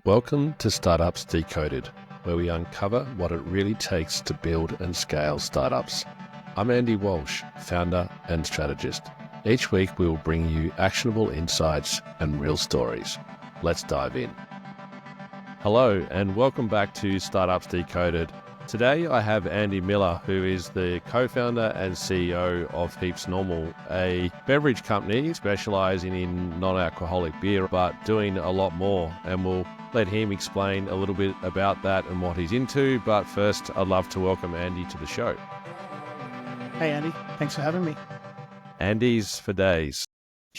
Welcome to Startups Decoded, where we uncover what it really takes to build and scale startups. I'm Andy Walsh, founder and strategist. Each week we will bring you actionable insights and real stories. Let's dive in. Hello and welcome back to Startups Decoded. Today I have Andy Miller, who is the co-founder and CEO of Heaps Normal, a beverage company specialising in non-alcoholic beer, but doing a lot more. And we'll let him explain a little bit about that and what he's into. But first, I'd love to welcome Andy to the show. Hey, Andy. Thanks for having me. Andy's for days.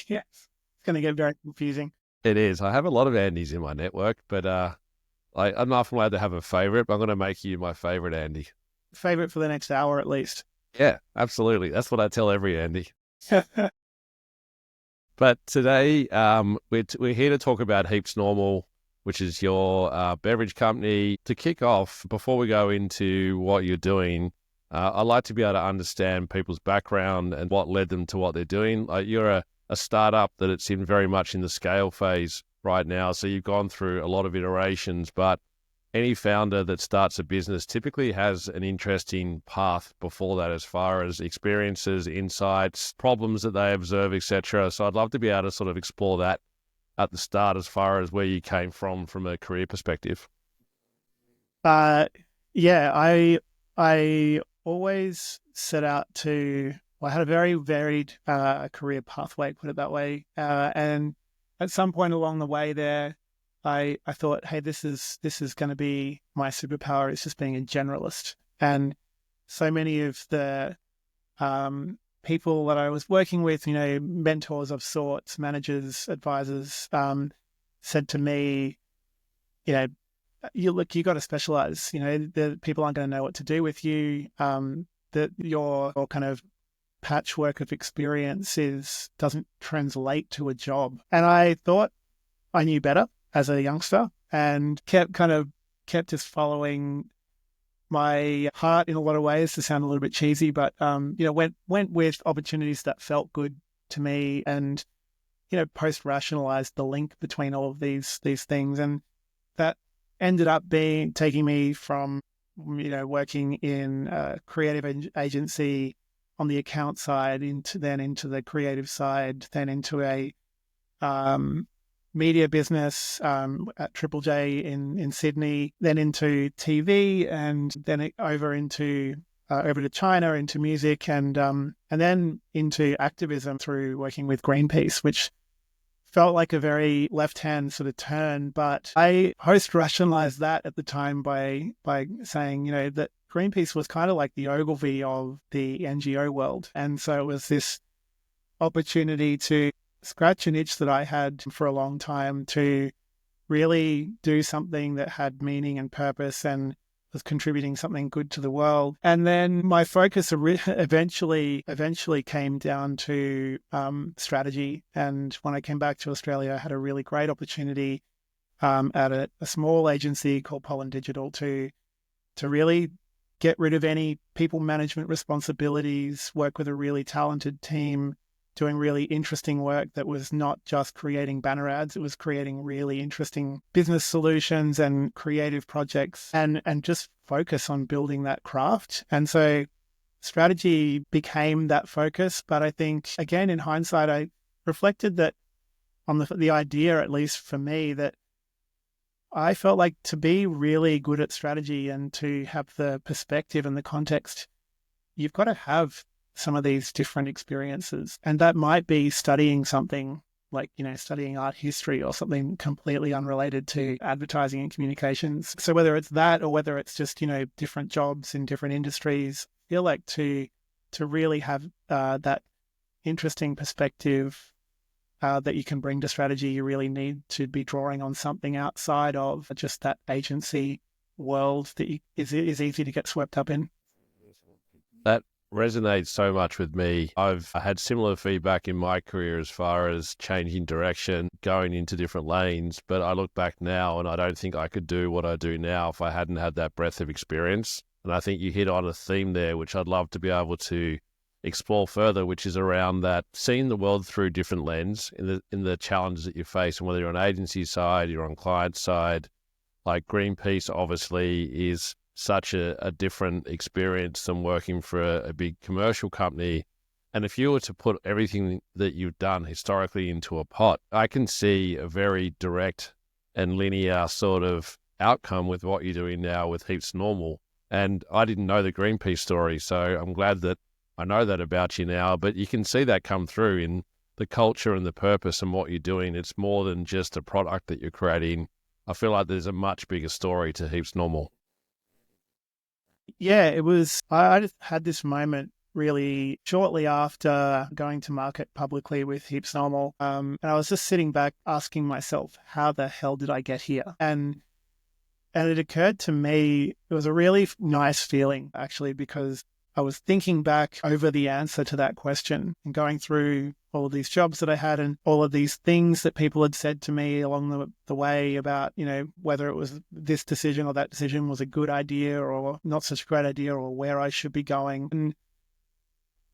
Yeah, it's going to get very confusing. It is. I have a lot of Andys in my network, but I'm not allowed to have a favourite, but I'm going to make you my favourite Andy. Favourite for the next hour at least. Yeah, absolutely. That's what I tell every Andy. But today we're here to talk about Heaps Normal, which is your beverage company. To kick off, before we go into what you're doing, I'd like to be able to understand people's background and what led them to what they're doing. You're a startup that it's in very much in the scale phase right now, so you've gone through a lot of iterations, but any founder that starts a business typically has an interesting path before that as far as experiences, insights, problems that they observe, etc. So I'd love to be able to sort of explore that at the start as far as where you came from a career perspective. Yeah, I always set out to, I had a very varied career pathway, put it that way. And at some point along the way there, I thought, hey, this is going to be my superpower. It's just being a generalist. And so many of the people that I was working with, mentors of sorts, managers, advisors, said to me, you got to specialize. The people aren't going to know what to do with you. That your kind of patchwork of experiences doesn't translate to a job. And I thought I knew better as a youngster and kept just following my heart in a lot of ways, to sound a little bit cheesy, but went with opportunities that felt good to me, and post-rationalized the link between all of these things. And that ended up taking me from working in a creative agency on the account side into the creative side, then into a media business at Triple J in Sydney, then into TV, and then over to China, into music, and then into activism through working with Greenpeace, which felt like a very left-hand sort of turn. But I post-rationalized that at the time by saying, that Greenpeace was kind of like the Ogilvy of the NGO world. And so it was this opportunity to scratch an itch that I had for a long time to really do something that had meaning and purpose and was contributing something good to the world. And then my focus eventually came down to strategy. And when I came back to Australia, I had a really great opportunity at a small agency called Pollen Digital to really get rid of any people management responsibilities, work with a really talented team, doing really interesting work that was not just creating banner ads. It was creating really interesting business solutions and creative projects, and just focus on building that craft. And so strategy became that focus. But I think, again, in hindsight, I reflected that on the idea, at least for me, that I felt like to be really good at strategy and to have the perspective and the context, you've got to have some of these different experiences. And that might be studying something like, studying art history or something completely unrelated to advertising and communications. So whether it's that or whether it's just, different jobs in different industries, I feel like to really have that interesting perspective that you can bring to strategy, you really need to be drawing on something outside of just that agency world that is easy to get swept up in. That resonates so much with me. I've had similar feedback in my career as far as changing direction, going into different lanes, but I look back now and I don't think I could do what I do now if I hadn't had that breadth of experience. And I think you hit on a theme there, which I'd love to be able to explore further, which is around that seeing the world through different lens in the challenges that you face, and whether you're on agency side, you're on client side. Like Greenpeace obviously is such a different experience than working for a big commercial company. And if you were to put everything that you've done historically into a pot, I can see a very direct and linear sort of outcome with what you're doing now with Heaps Normal. And I didn't know the Greenpeace story, so I'm glad that I know that about you now. But you can see that come through in the culture and the purpose and what you're doing. It's more than just a product that you're creating. I feel like there's a much bigger story to Heaps Normal. Yeah, it was. I just had this moment really shortly after going to market publicly with Heaps Normal. And I was just sitting back asking myself, how the hell did I get here? And it occurred to me, it was a really nice feeling, actually, because I was thinking back over the answer to that question and going through all of these jobs that I had and all of these things that people had said to me along the way about, whether it was this decision or that decision was a good idea or not such a great idea, or where I should be going. And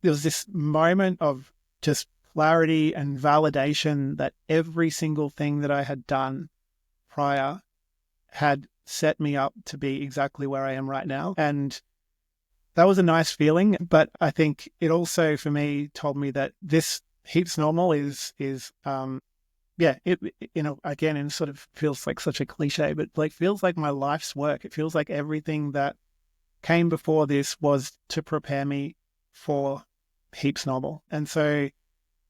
there was this moment of just clarity and validation that every single thing that I had done prior had set me up to be exactly where I am right now. And that was a nice feeling, but I think it also, for me, told me that this Heaps Normal is again, it sort of feels like such a cliche, but like feels like my life's work. It feels like everything that came before this was to prepare me for Heaps Normal. And so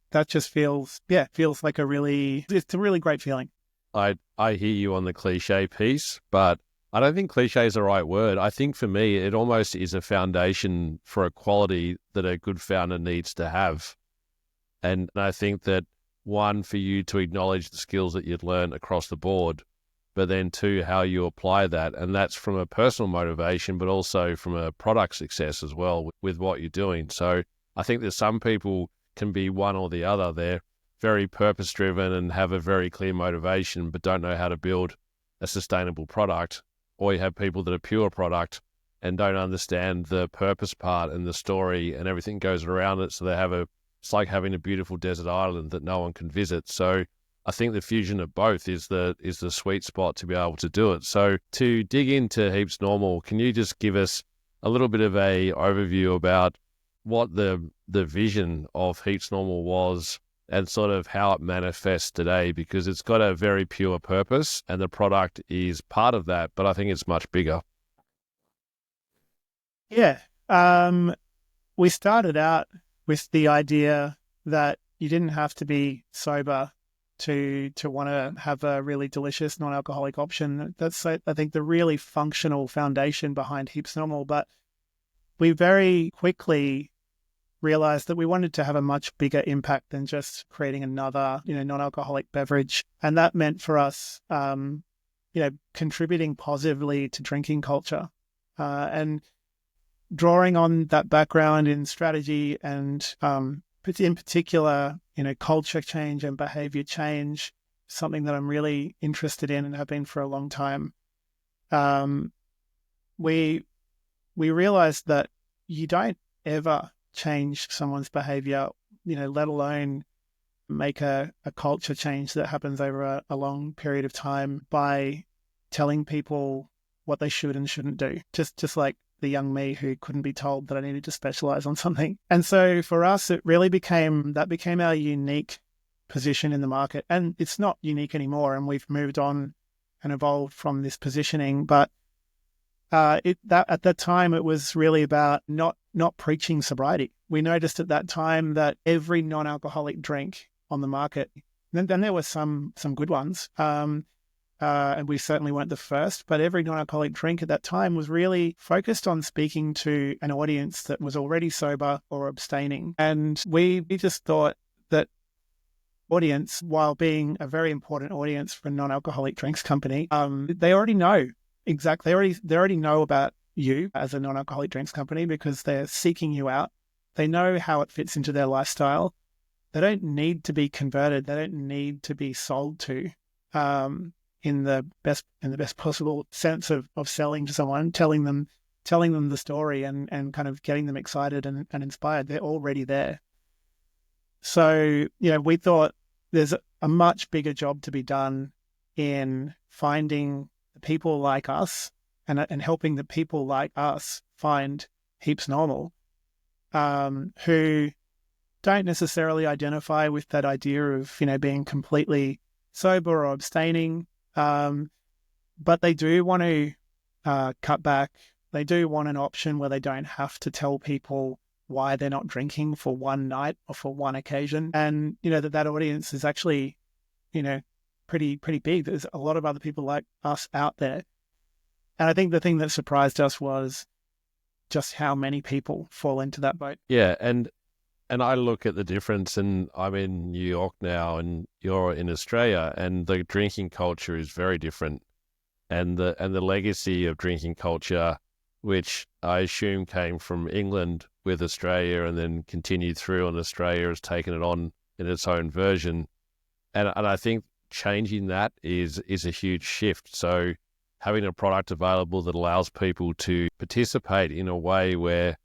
that just feels like it's a really great feeling. I hear you on the cliche piece, but I don't think cliche is the right word. I think for me, it almost is a foundation for a quality that a good founder needs to have. And I think that, one, for you to acknowledge the skills that you'd learned across the board, but then two, how you apply that. And that's from a personal motivation, but also from a product success as well with what you're doing. So I think that some people can be one or the other. They're very purpose-driven and have a very clear motivation, but don't know how to build a sustainable product. Or you have people that are pure product and don't understand the purpose part and the story and everything goes around it. So it's like having a beautiful desert island that no one can visit. So I think the fusion of both is the sweet spot to be able to do it. So to dig into Heaps Normal, can you just give us a little bit of a overview about what the vision of Heaps Normal was and sort of how it manifests today? Because it's got a very pure purpose and the product is part of that, but I think it's much bigger. Yeah. We started out with the idea that you didn't have to be sober to want to have a really delicious non-alcoholic option. That's, I think, the really functional foundation behind Heaps Normal. But we very quickly realized that we wanted to have a much bigger impact than just creating another, non-alcoholic beverage. And that meant for us, contributing positively to drinking culture. And drawing on that background in strategy and in particular, culture change and behavior change, something that I'm really interested in and have been for a long time. We realized that you don't ever change someone's behavior, let alone make a culture change that happens over a long period of time by telling people what they should and shouldn't do. Just like the young me who couldn't be told that I needed to specialize on something. And so for us, it really became our unique position in the market. And it's not unique anymore. And we've moved on and evolved from this positioning. But at that time, it was really about not preaching sobriety. We noticed at that time that every non-alcoholic drink on the market, and there were some good ones, and we certainly weren't the first, but every non-alcoholic drink at that time was really focused on speaking to an audience that was already sober or abstaining. And we just thought that audience, while being a very important audience for a non-alcoholic drinks company, they already know exactly. They already know about you as a non-alcoholic drinks company because they're seeking you out. They know how it fits into their lifestyle. They don't need to be converted. They don't need to be sold to. In the best possible sense of selling to someone, telling them telling them the story and kind of getting them excited and inspired. They're already there. So, we thought there's a much bigger job to be done in finding the people like us and helping the people like us find Heaps Normal, who don't necessarily identify with that idea of, being completely sober or abstaining. But they do want to cut back. They do want an option where they don't have to tell people why they're not drinking for one night or for one occasion. And, that audience is actually, pretty big. There's a lot of other people like us out there. And I think the thing that surprised us was just how many people fall into that boat. Yeah, and I look at the difference, and I'm in New York now, and you're in Australia, and the drinking culture is very different, and the legacy of drinking culture, which I assume came from England with Australia, and then continued through, and Australia has taken it on in its own version, and I think changing that is a huge shift. So having a product available that allows people to participate in a way where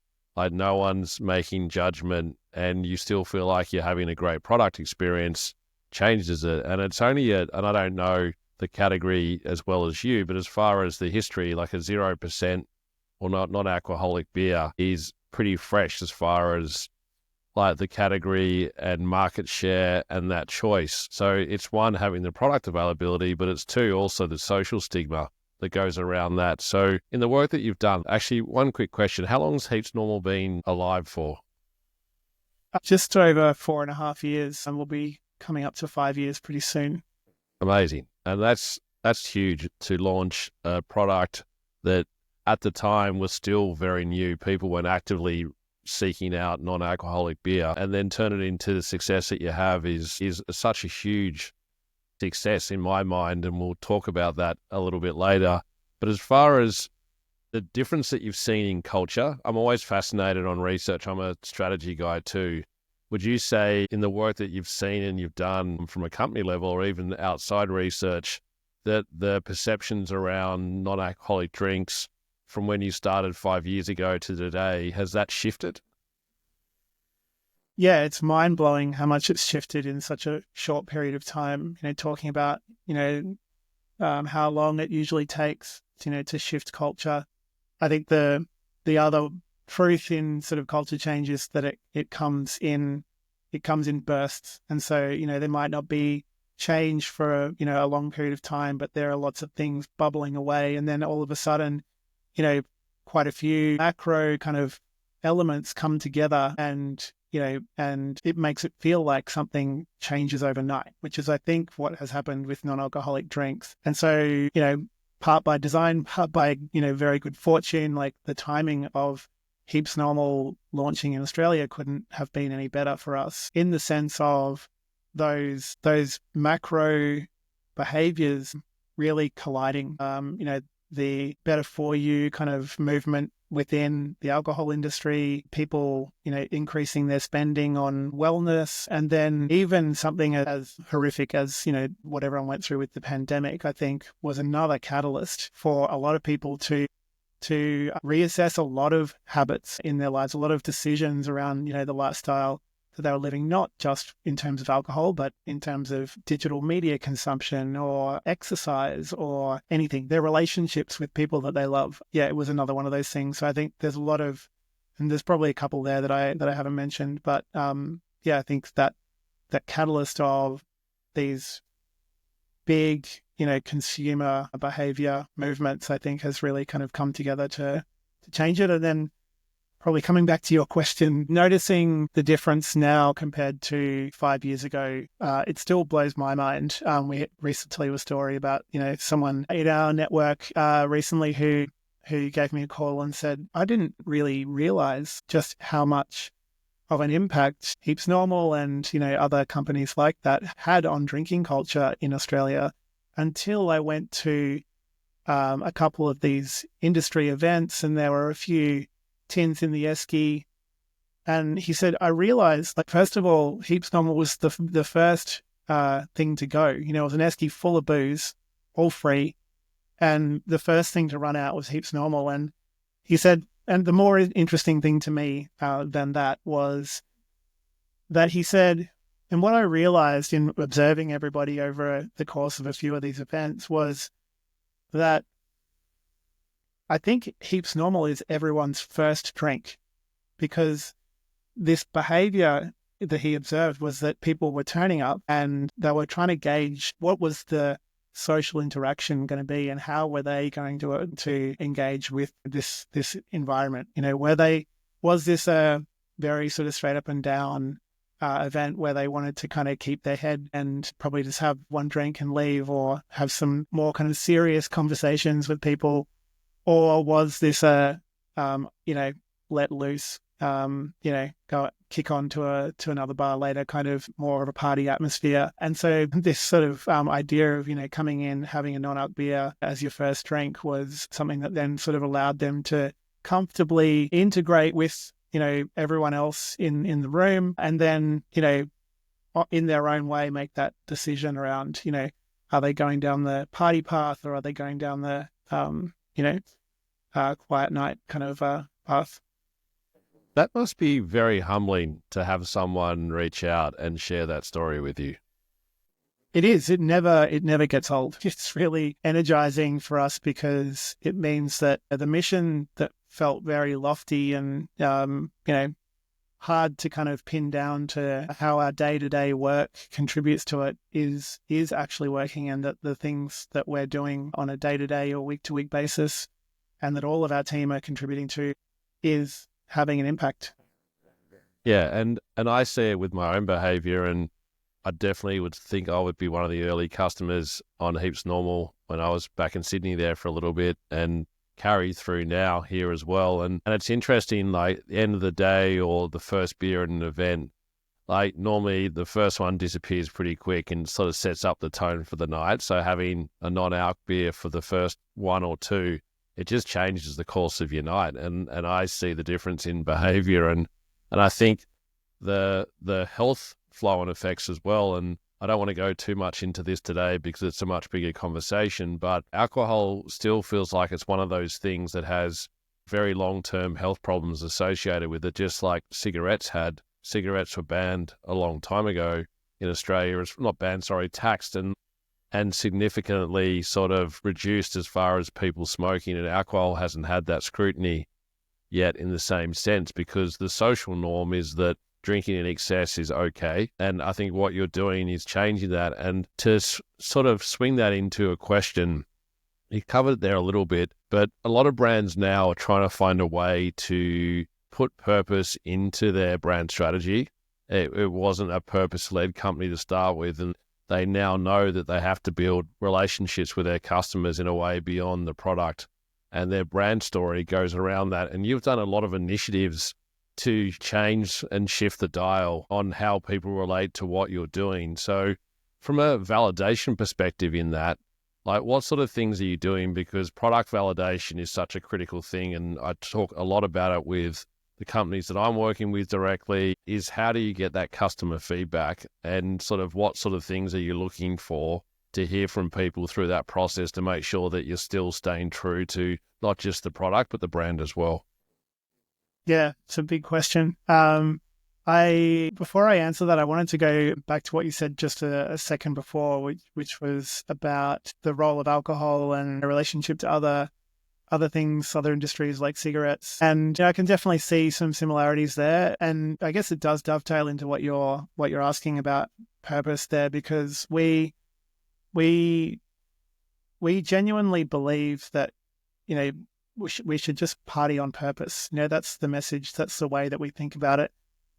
no one's making judgment and you still feel like you're having a great product experience changes it. And it's only and I don't know the category as well as you, but as far as the history, like a 0% or not alcoholic beer is pretty fresh as far as like the category and market share and that choice. So it's one, having the product availability, but it's two, also the social stigma that goes around that. So in the work that you've done, actually, one quick question, how long has Heaps Normal been alive for? Just over 4.5 years, and we'll be coming up to 5 years pretty soon. Amazing. And that's huge to launch a product that at the time was still very new. People weren't actively seeking out non-alcoholic beer, and then turn it into the success that you have is such a huge success in my mind, and we'll talk about that a little bit later. But as far as the difference that you've seen in culture, I'm always fascinated on research. I'm a strategy guy too. Would you say in the work that you've seen and you've done from a company level or even outside research that the perceptions around non-alcoholic drinks from when you started 5 years ago to today, has that shifted? Yeah, it's mind-blowing how much it's shifted in such a short period of time. Talking about, how long it usually takes, to shift culture. I think the other truth in sort of culture change is that it comes in bursts. And so, there might not be change for, a long period of time, but there are lots of things bubbling away. And then all of a sudden, quite a few macro kind of elements come together and it makes it feel like something changes overnight, which is, I think, what has happened with non-alcoholic drinks. And so, part by design, part by, very good fortune, like the timing of Heaps Normal launching in Australia couldn't have been any better for us in the sense of those macro behaviors really colliding. The better for you kind of movement within the alcohol industry, people, increasing their spending on wellness, and then even something as horrific as, what everyone went through with the pandemic, I think was another catalyst for a lot of people to reassess a lot of habits in their lives, a lot of decisions around, the lifestyle that they were living, not just in terms of alcohol, but in terms of digital media consumption or exercise or anything, their relationships with people that they love. Yeah, it was another one of those things. So I think there's a lot of, and there's probably a couple there that I haven't mentioned, but I think that catalyst of these big, consumer behavior movements, I think has really kind of come together to change it. And then probably coming back to your question, noticing the difference now compared to 5 years ago, it still blows my mind. We recently told you a story about, someone in our network recently who gave me a call and said, I didn't really realize just how much of an impact Heaps Normal and, other companies like that had on drinking culture in Australia until I went to a couple of these industry events, and there were a few tins in the esky. And he said, I realized, like, first of all, Heaps Normal was the first thing to go. It was an esky full of booze, all free. And the first thing to run out was Heaps Normal. And he said, and the more interesting thing to me than that was that he said, and what I realized in observing everybody over the course of a few of these events was that I think Heaps Normal is everyone's first drink, because this behavior that he observed was that people were turning up and they were trying to gauge what was the social interaction going to be and how were they going to engage with this environment. Was this a very sort of straight up and down event where they wanted to kind of keep their head and probably just have one drink and leave, or have some more kind of serious conversations with people? Or was this a, let loose, go kick on to another bar later, kind of more of a party atmosphere? And so this sort of idea of, coming in, having a non-alc beer as your first drink was something that then sort of allowed them to comfortably integrate with, everyone else in the room, and then, in their own way, make that decision around, are they going down the party path or are they going down the, quiet night kind of path. That must be very humbling to have someone reach out and share that story with you. It is. It never gets old. It's really energizing for us because it means that the mission that felt very lofty and, hard to kind of pin down to how our day-to-day work contributes to it is actually working, and that the things that we're doing on a day-to-day or week-to-week basis and that all of our team are contributing to is having an impact. Yeah, and I see it with my own behavior, and I definitely would think I would be one of the early customers on Heaps Normal when I was back in Sydney there for a little bit, and carry through now here as well. And it's interesting, like the end of the day or the first beer at an event, like normally the first one disappears pretty quick and sort of sets up the tone for the night. So having a non-alc beer for the first one or two, it just changes the course of your night. And I see the difference in behavior, and I think the health flow and effects as well. And I don't want to go too much into this today because it's a much bigger conversation, but alcohol still feels like it's one of those things that has very long-term health problems associated with it, just like cigarettes had. Cigarettes were banned a long time ago in Australia. It's not banned, sorry, taxed and significantly sort of reduced as far as people smoking, and alcohol hasn't had that scrutiny yet in the same sense, because the social norm is that drinking in excess is okay. And I think what you're doing is changing that. And to sort of swing that into a question, you covered it there a little bit, but a lot of brands now are trying to find a way to put purpose into their brand strategy. It wasn't a purpose-led company to start with, and they now know that they have to build relationships with their customers in a way beyond the product, and their brand story goes around that. And you've done a lot of initiatives to change and shift the dial on how people relate to what you're doing. So from a validation perspective in that, like what sort of things are you doing? Because product validation is such a critical thing, and I talk a lot about it with the companies that I'm working with directly, is how do you get that customer feedback, and sort of what sort of things are you looking for to hear from people through that process to make sure that you're still staying true to not just the product, but the brand as well? Yeah, it's a big question. Before I answer that, I wanted to go back to what you said just a second before, which was about the role of alcohol and a relationship to other things, other industries like cigarettes. And I can definitely see some similarities there. And I guess it does dovetail into what you're asking about purpose there, because we genuinely believe that, we should just party on purpose. That's the message. That's the way that we think about it.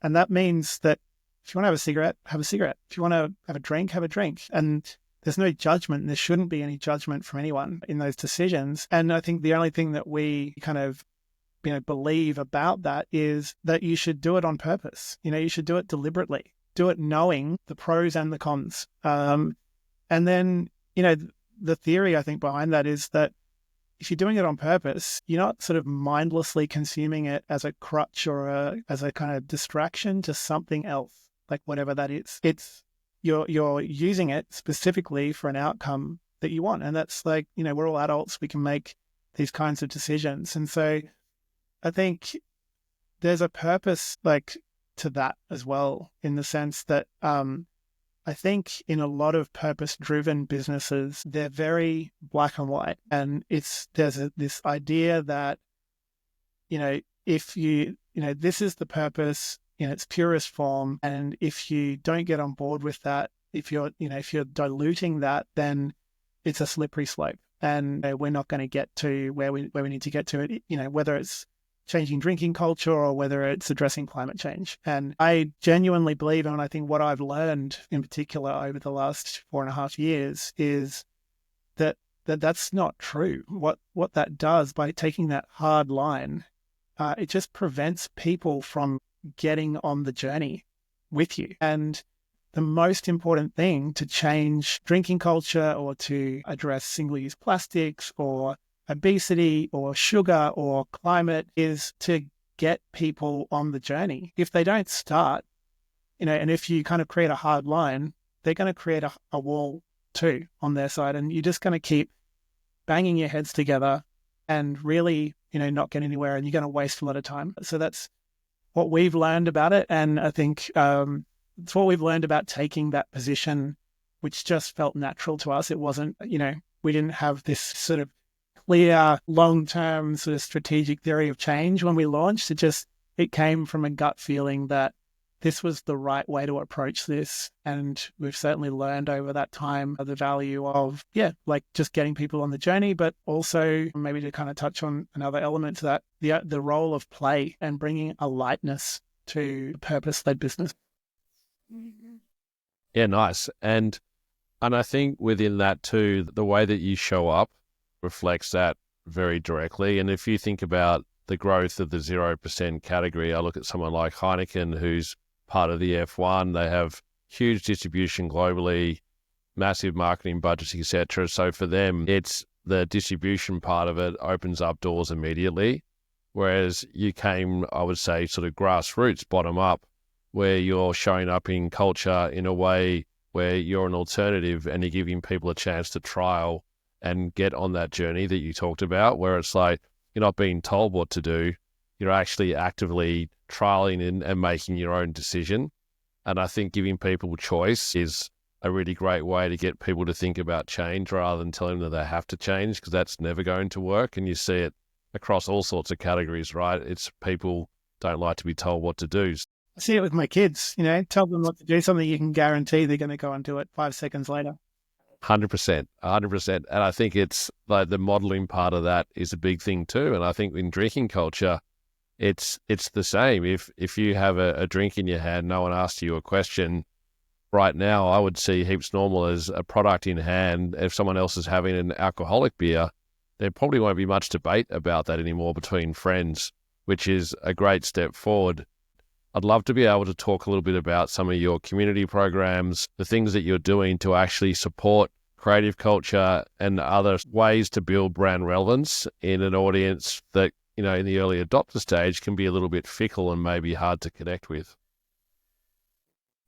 And that means that if you want to have a cigarette, have a cigarette. If you want to have a drink, have a drink. And there's no judgment. There shouldn't be any judgment from anyone in those decisions. And I think the only thing that we kind of, believe about that is that you should do it on purpose. You should do it deliberately. Do it knowing the pros and the cons. And then, the theory I think behind that is that if you're doing it on purpose, you're not sort of mindlessly consuming it as a crutch or as a kind of distraction to something else, like whatever that is. It's you're using it specifically for an outcome that you want. And that's like, we're all adults. We can make these kinds of decisions. And so I think there's a purpose like to that as well, in the sense that I think in a lot of purpose-driven businesses, they're very black and white, and there's this idea that, if this is the purpose in its purest form, and if you don't get on board with that, if you're diluting that, then it's a slippery slope, and we're not going to get to where we need to get to it. Whether it's changing drinking culture or whether it's addressing climate change. And I genuinely believe, and I think what I've learned in particular over the last 4.5 years is that's not true. What that does, by taking that hard line, it just prevents people from getting on the journey with you. And the most important thing to change drinking culture, or to address single-use plastics or obesity or sugar or climate, is to get people on the journey. If they don't start, and if you kind of create a hard line, they're going to create a wall too on their side. And you're just going to keep banging your heads together and really, not get anywhere, and you're going to waste a lot of time. So that's what we've learned about it. And I think it's what we've learned about taking that position, which just felt natural to us. It wasn't, we didn't have this sort of clear long-term sort of strategic theory of change when we launched. It came from a gut feeling that this was the right way to approach this. And we've certainly learned over that time the value of, just getting people on the journey, but also, maybe to kind of touch on another element to that, the role of play and bringing a lightness to purpose-led business. Yeah, nice. And I think within that too, the way that you show up reflects that very directly. And if you think about the growth of the 0% category, I look at someone like Heineken, who's part of the F1. They have huge distribution globally, massive marketing budgets, etc. So for them, it's the distribution part of it opens up doors immediately. Whereas you came, I would say, sort of grassroots, bottom up, where you're showing up in culture in a way where you're an alternative and you're giving people a chance to trial and get on that journey that you talked about, where it's like you're not being told what to do, you're actually actively trialing and making your own decision. And I think giving people choice is a really great way to get people to think about change rather than telling them that they have to change, because that's never going to work. And you see it across all sorts of categories, right? It's people don't like to be told what to do. I see it with my kids, tell them what to do, something you can guarantee they're going to go and do it 5 seconds later. 100%. And I think it's like the modeling part of that is a big thing too. And I think in drinking culture, it's the same. If you have a drink in your hand, no one asks you a question. Right now, I would see Heaps Normal as a product in hand. If someone else is having an alcoholic beer, there probably won't be much debate about that anymore between friends, which is a great step forward. I'd love to be able to talk a little bit about some of your community programs, the things that you're doing to actually support creative culture and other ways to build brand relevance in an audience that, in the early adopter stage can be a little bit fickle and maybe hard to connect with.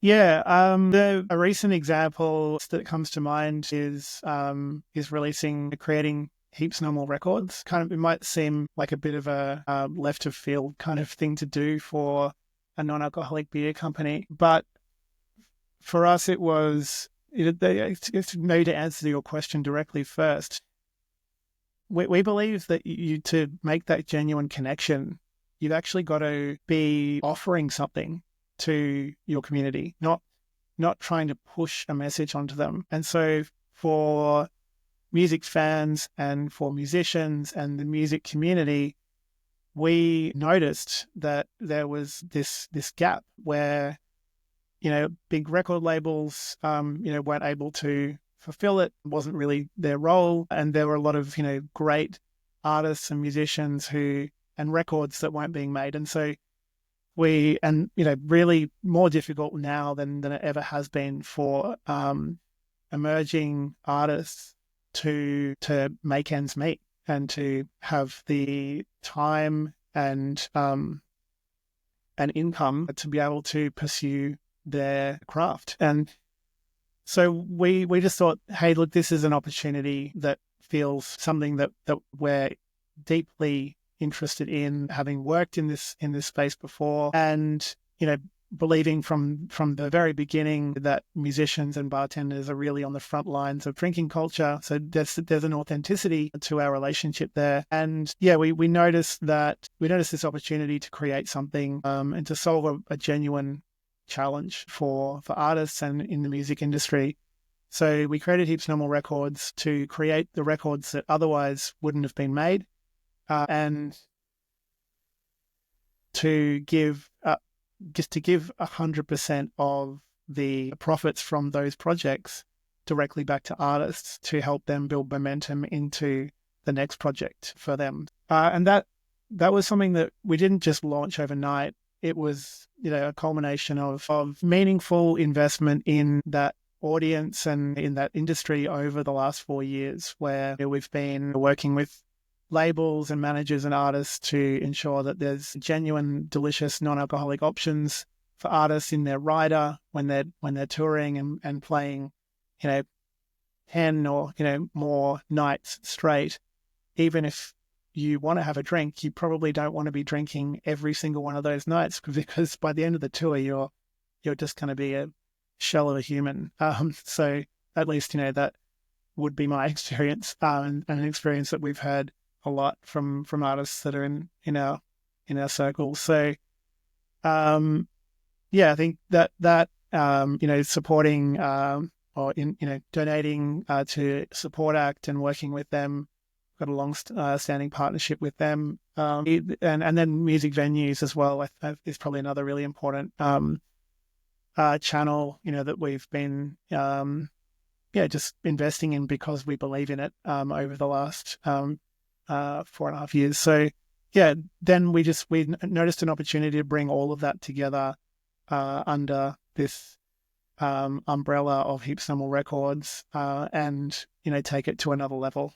Yeah, a recent example that comes to mind is creating Heaps Normal records. Kind of, it might seem like a bit of a left of field kind of thing to do for a non-alcoholic beer company, but for us, it was. Maybe to answer your question directly first, we believe that to make that genuine connection, you've actually got to be offering something to your community, not trying to push a message onto them. And so for music fans and for musicians and the music community, we noticed that there was this gap where, big record labels, weren't able to fulfill it. It wasn't really their role. And there were a lot of, great artists and musicians and records that weren't being made. And so really more difficult now than it ever has been for emerging artists to make ends meet and to have the time and income to be able to pursue their craft. And so we just thought, hey, look, this is an opportunity that feels something that we're deeply interested in, having worked in this space before, and believing from the very beginning that musicians and bartenders are really on the front lines of drinking culture. So there's an authenticity to our relationship there. And we noticed this opportunity to create something and to solve a genuine challenge for artists and in the music industry. So we created Heaps Normal Records to create the records that otherwise wouldn't have been made, and to give 100% of the profits from those projects directly back to artists to help them build momentum into the next project for them. And that was something that we didn't just launch overnight. It was, a culmination of meaningful investment in that audience and in that industry over the last 4 years, where we've been working with labels and managers and artists to ensure that there's genuine, delicious, non-alcoholic options for artists in their rider when they're touring and playing, 10 or more nights straight. Even if you want to have a drink, you probably don't want to be drinking every single one of those nights, because by the end of the tour, you're just going to be a shell of a human. So at least that would be my experience, and an experience that we've heard a lot from artists that are in our circles. So I think that supporting or donating to Support Act and working with them, got a long standing partnership with them, and then music venues as well is probably another really important channel that we've been just investing in because we believe in it over the last 4.5 years. So then we noticed an opportunity to bring all of that together under this umbrella of Heaps Normal Records, and take it to another level.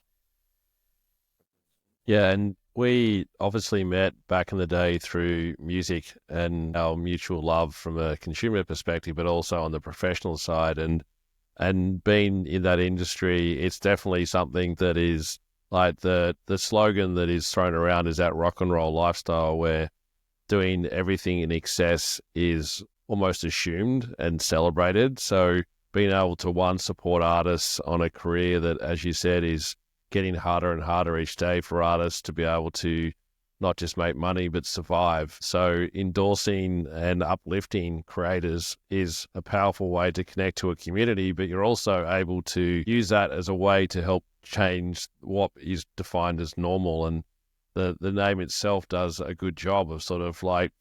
Yeah, and we obviously met back in the day through music and our mutual love from a consumer perspective, but also on the professional side. And being in that industry, it's definitely something that is like the slogan that is thrown around is that rock and roll lifestyle, where doing everything in excess is almost assumed and celebrated. So being able to support artists on a career that, as you said, is getting harder and harder each day for artists to be able to not just make money, but survive. So endorsing and uplifting creators is a powerful way to connect to a community, but you're also able to use that as a way to help change what is defined as normal. And the name itself does a good job of sort of like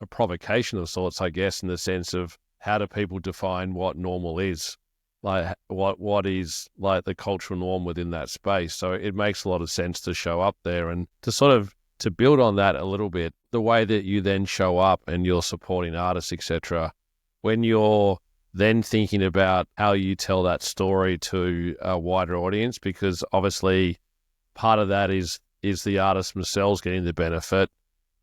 a provocation of sorts, I guess, in the sense of how do people define what normal is? Like what is like the cultural norm within that space. So it makes a lot of sense to show up there and to sort of to build on that a little bit, the way that you then show up and you're supporting artists, etc. When you're then thinking about how you tell that story to a wider audience, because obviously part of that is the artists themselves getting the benefit,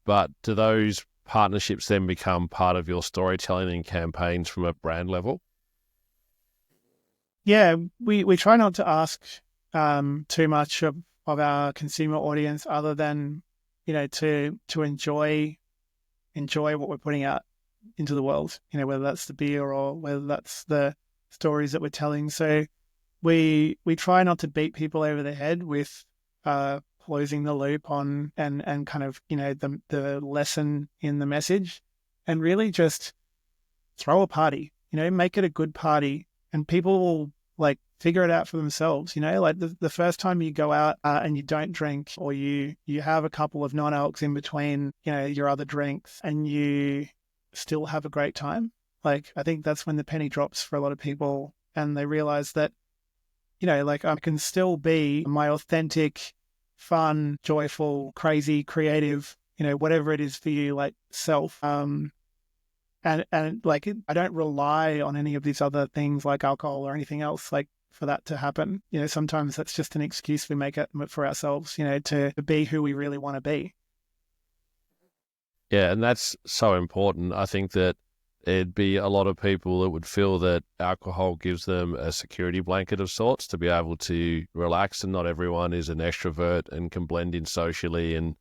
but do those partnerships then become part of your storytelling and campaigns from a brand level? Yeah, we try not to ask too much of our consumer audience, other than to enjoy what we're putting out into the world. Whether that's the beer or whether that's the stories that we're telling. So we try not to beat people over the head with closing the loop on and kind of the lesson in the message, and really just throw a party. Make it a good party. And people will figure it out for themselves. The first time you go out and you don't drink, or you have a couple of non-alcs in between, your other drinks, and you still have a great time. I think that's when the penny drops for a lot of people, and they realize that, I can still be my authentic, fun, joyful, crazy, creative, whatever it is for you, self. And I don't rely on any of these other things like alcohol or anything else for that to happen. Sometimes that's just an excuse we make it for ourselves, to be who we really want to be. Yeah, and that's so important. I think that it'd be a lot of people that would feel that alcohol gives them a security blanket of sorts to be able to relax, and not everyone is an extrovert and can blend in socially and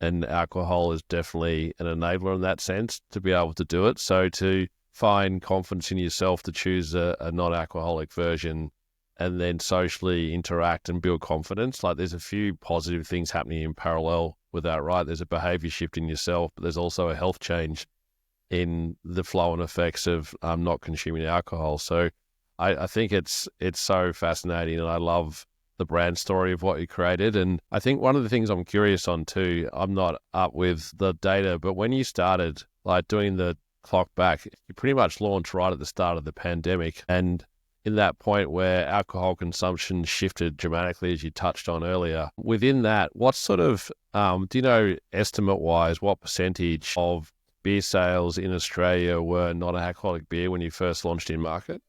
and alcohol is definitely an enabler in that sense to be able to do it. So to find confidence in yourself to choose a non-alcoholic version and then socially interact and build confidence, like there's a few positive things happening in parallel with that, right? There's a behavior shift in yourself, but there's also a health change in the flow and effects of not consuming alcohol. So I think it's so fascinating, and I love the brand story of what you created. And I think one of the things I'm curious on too, I'm not up with the data, but when you started like doing the clock back, you pretty much launched right at the start of the pandemic. And in that point where alcohol consumption shifted dramatically, as you touched on earlier, within that, what sort of, do you know, estimate-wise, what percentage of beer sales in Australia were non-alcoholic beer when you first launched in market?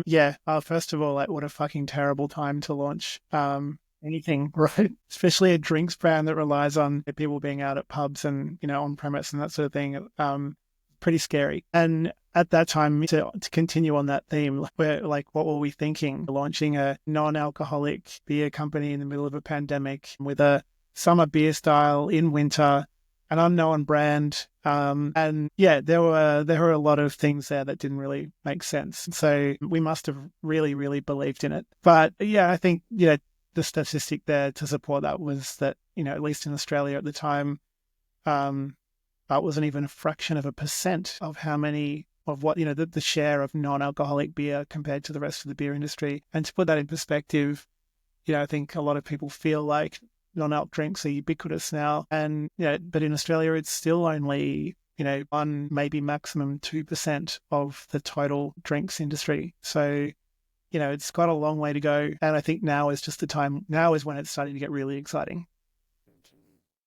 Yeah. First of all, like, what a fucking terrible time to launch anything, right? Especially a drinks brand that relies on people being out at pubs and, on premise and that sort of thing. Pretty scary. And at that time, to continue on that theme, we're like, what were we thinking? Launching a non-alcoholic beer company in the middle of a pandemic with a summer beer style in winter, an unknown brand. And yeah, there were a lot of things there that didn't really make sense. So we must have really, really believed in it. But yeah, I think, the statistic there to support that was that, at least in Australia at the time, it wasn't even a fraction of a percent of how many of what, the share of non-alcoholic beer compared to the rest of the beer industry. And to put that in perspective, I think a lot of people feel like non-alc drinks are ubiquitous now. And, but in Australia, it's still only, 1, maybe maximum 2% of the total drinks industry. So, it's got a long way to go. And I think now is just the time. Now is when it's starting to get really exciting.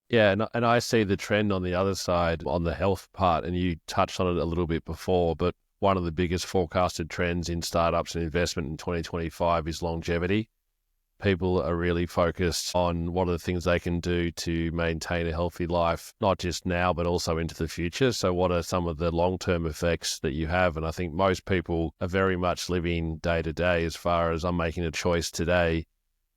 Yeah, and I see the trend on the other side on the health part, and you touched on it a little bit before, but one of the biggest forecasted trends in startups and investment in 2025 is longevity. People are really focused on what are the things they can do to maintain a healthy life, not just now, but also into the future. So what are some of the long-term effects that you have? And I think most people are very much living day to day as far as I'm making a choice today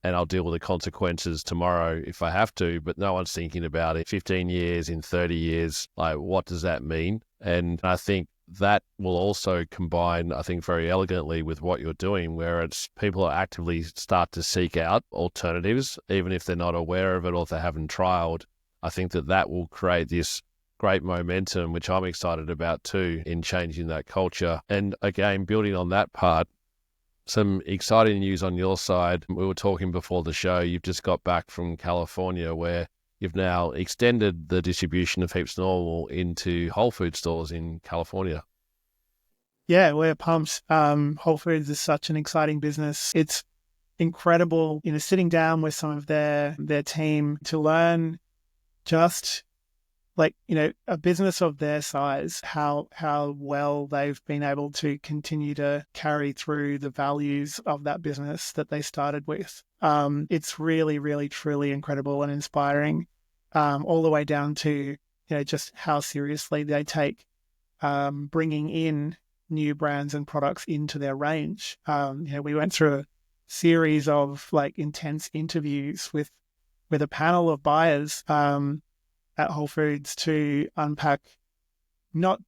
and I'll deal with the consequences tomorrow if I have to, but no one's thinking about it 15 years, in 30 years, like what does that mean? And I think that will also combine, I think, very elegantly with what you're doing, where it's people actively start to seek out alternatives, even if they're not aware of it or if they haven't trialed. I think that will create this great momentum, which I'm excited about too, in changing that culture. And again, building on that part, some exciting news on your side. We were talking before the show, you've just got back from California where you've now extended the distribution of Heaps Normal into Whole Foods stores in California. Yeah, we're pumped. Whole Foods is such an exciting business. It's incredible, sitting down with some of their team to learn just like, a business of their size, how well they've been able to continue to carry through the values of that business that they started with. It's really, really, truly incredible and inspiring, all the way down to, just how seriously they take bringing in new brands and products into their range. We went through a series of like intense interviews with a panel of buyers at Whole Foods to unpack not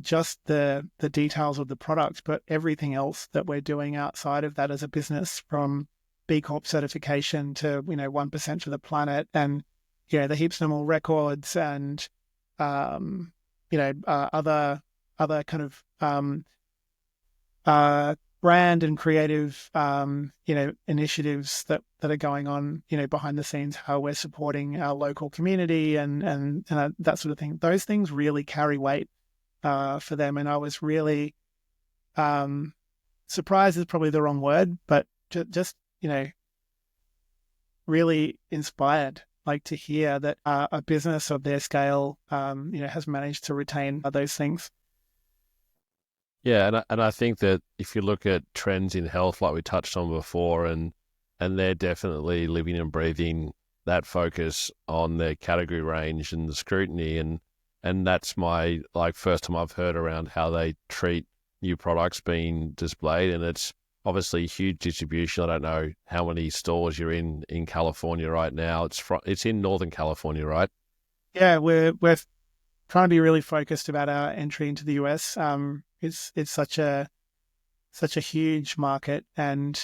just the details of the product, but everything else that we're doing outside of that as a business, from B Corp certification to 1% for the planet, and the Heaps Normal records, and other kind of brand and creative initiatives that are going on behind the scenes, how we're supporting our local community and that sort of thing. Those things really carry weight for them, and I was really surprised is probably the wrong word, but just really inspired, like, to hear that a business of their scale has managed to retain those things. Yeah, and I think that if you look at trends in health, like we touched on before, and they're definitely living and breathing that focus on their category range and the scrutiny, and that's my first time I've heard around how they treat new products being displayed, and it's obviously huge distribution. I don't know how many stores you're in California right now. It's in Northern California, right? Yeah, we're trying to be really focused about our entry into the US. It's such a huge market, and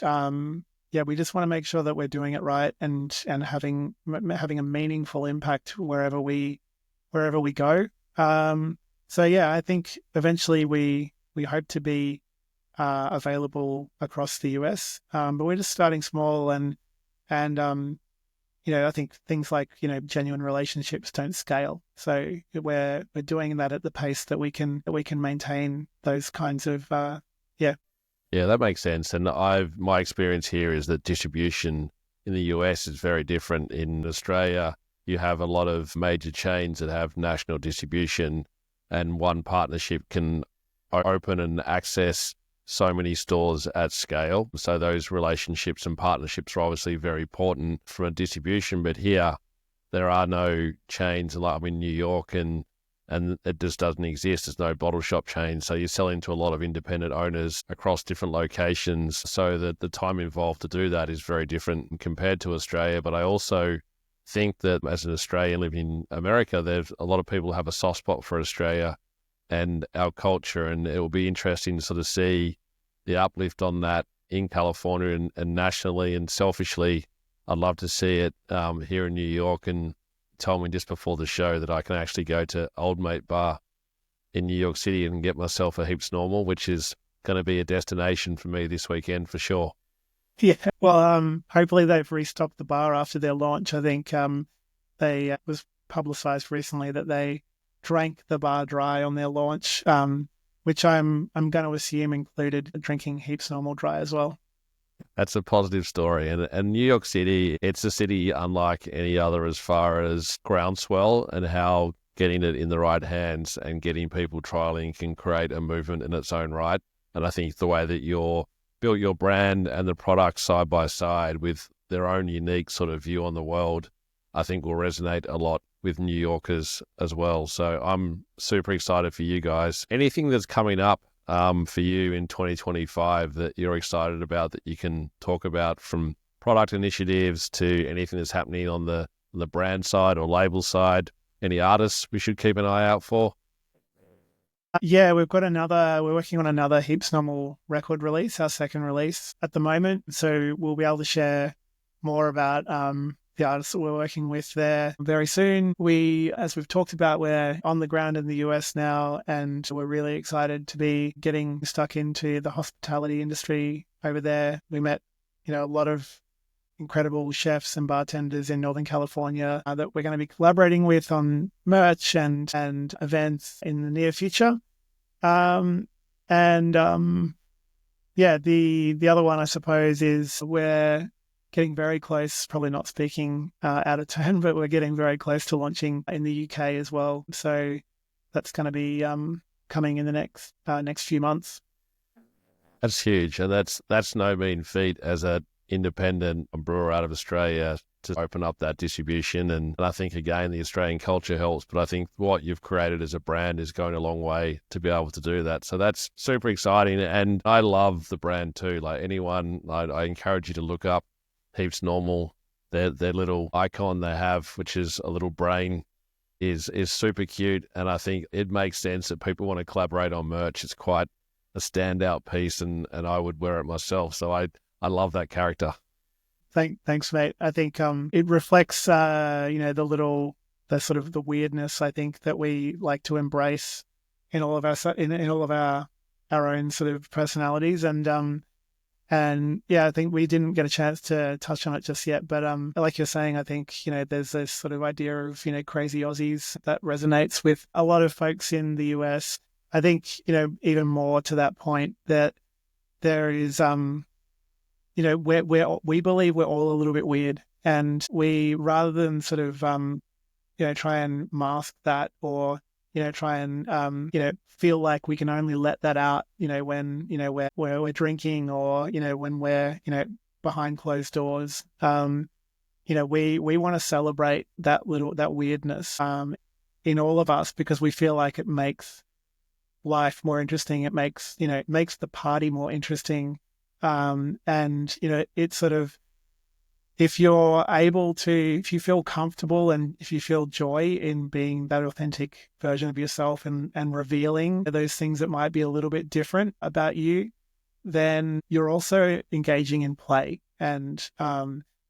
yeah, we just want to make sure that we're doing it right and having a meaningful impact wherever we go. So yeah, I think eventually we hope to be available across the US, but we're just starting small, and I think things like genuine relationships don't scale, so we're doing that at the pace that we can maintain those kinds of yeah. Yeah, that makes sense. And my experience here is that distribution in the US is very different. In Australia, you have a lot of major chains that have national distribution, and one partnership can open and access so many stores at scale. So those relationships and partnerships are obviously very important from a distribution. But here, there are no chains like I'm in New York, and it just doesn't exist. There's no bottle shop chain. So you're selling to a lot of independent owners across different locations. So that the time involved to do that is very different compared to Australia. But I also think that as an Australian living in America, there's a lot of people who have a soft spot for Australia and our culture. And it will be interesting to sort of see the uplift on that in California and nationally. And selfishly, I'd love to see it here in New York. And told me just before the show that I can actually go to Old Mate Bar in New York City and get myself a Heaps Normal, which is going to be a destination for me this weekend for sure. Yeah, well, hopefully they've restocked the bar after their launch. I think they was publicized recently that they drank the bar dry on their launch, which I'm going to assume included drinking Heaps Normal dry as well. That's a positive story. And New York City, it's a city unlike any other as far as groundswell and how getting it in the right hands and getting people trialing can create a movement in its own right. And I think the way that you're built your brand and the product side by side with their own unique sort of view on the world, I think will resonate a lot with New Yorkers as well. So I'm super excited for you guys. Anything that's coming up for you in 2025 that you're excited about that you can talk about, from product initiatives to anything that's happening on the brand side or label side? Any artists we should keep an eye out for? Yeah, we're working on another Heaps Normal record release, our second release at the moment. So we'll be able to share more about the artists that we're working with there very soon. As we've talked about, we're on the ground in the US now, and we're really excited to be getting stuck into the hospitality industry over there. We met, a lot of incredible chefs and bartenders in Northern California that we're going to be collaborating with on merch and events in the near future. Yeah, the other one, I suppose, is we're getting very close, probably not speaking out of turn, but we're getting very close to launching in the UK as well. So that's going to be coming in the next few months. That's huge. And that's no mean feat as an independent brewer out of Australia to open up that distribution. And I think, again, the Australian culture helps, but I think what you've created as a brand is going a long way to be able to do that. So that's super exciting. And I love the brand too. Like anyone, I encourage you to look up Heaps Normal. Their little icon they have, which is a little brain, is super cute. And I think it makes sense that people want to collaborate on merch. It's quite a standout piece, and I would wear it myself. So I love that character. Thanks, mate. I think it reflects, the sort of the weirdness, I think, that we like to embrace in all of our own sort of personalities. And yeah, I think we didn't get a chance to touch on it just yet, but like you're saying, I think, there's this sort of idea of, crazy Aussies that resonates with a lot of folks in the US. I think, even more to that point, that there is, we believe we're all a little bit weird, and we, rather than sort of, try and mask that, or, try and, feel like we can only let that out, when, we're drinking, or, when we're, behind closed doors. We want to celebrate that weirdness, in all of us, because we feel like it makes life more interesting. It makes the party more interesting. And, it's sort of, if you feel comfortable and if you feel joy in being that authentic version of yourself and revealing those things that might be a little bit different about you, then you're also engaging in play. And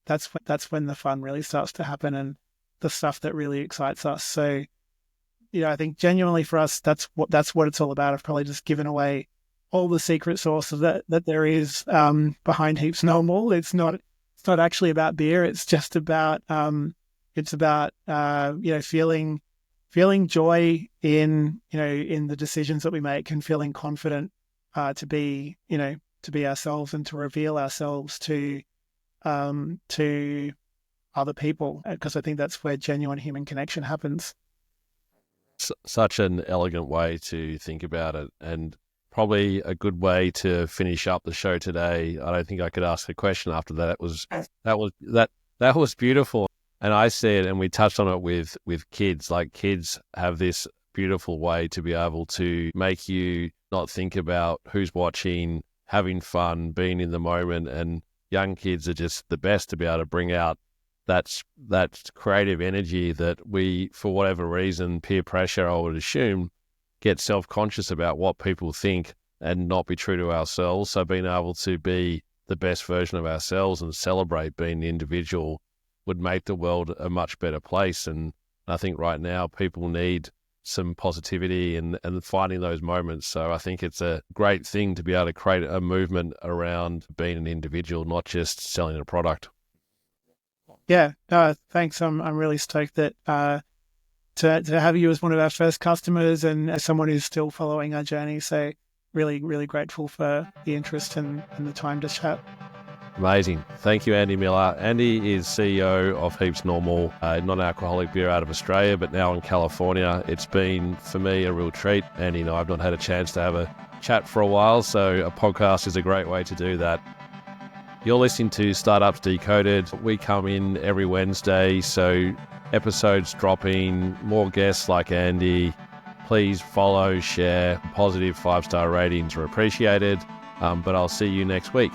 that's when the fun really starts to happen and the stuff that really excites us. So, I think genuinely for us, that's what it's all about. I've probably just given away all the secret sauce that there is behind Heaps Normal. It's not actually about beer. It's just about feeling joy in the decisions that we make and feeling confident to be ourselves and to reveal ourselves to other people, because I think that's where genuine human connection happens. Such an elegant way to think about it, and probably a good way to finish up the show today. I don't think I could ask a question after that. That was beautiful. And I see it, and we touched on it with kids. Like, kids have this beautiful way to be able to make you not think about who's watching, having fun, being in the moment. And young kids are just the best to be able to bring out that creative energy that we, for whatever reason, peer pressure, I would assume, get self-conscious about what people think and not be true to ourselves. So being able to be the best version of ourselves and celebrate being the individual would make the world a much better place. And I think right now people need some positivity and finding those moments. So I think it's a great thing to be able to create a movement around being an individual, not just selling a product. Yeah, thanks. I'm really stoked that to have you as one of our first customers and as someone who's still following our journey. So really, really grateful for the interest and the time to chat. Amazing. Thank you, Andy Miller. Andy is CEO of Heaps Normal, a non-alcoholic beer out of Australia, but now in California. It's been, for me, a real treat. Andy and I have not had a chance to have a chat for a while, so a podcast is a great way to do that. You're listening to Startups Decoded. We come in every Wednesday, so episodes dropping, more guests like Andy. Please follow, share. Positive 5-star ratings are appreciated, but I'll see you next week.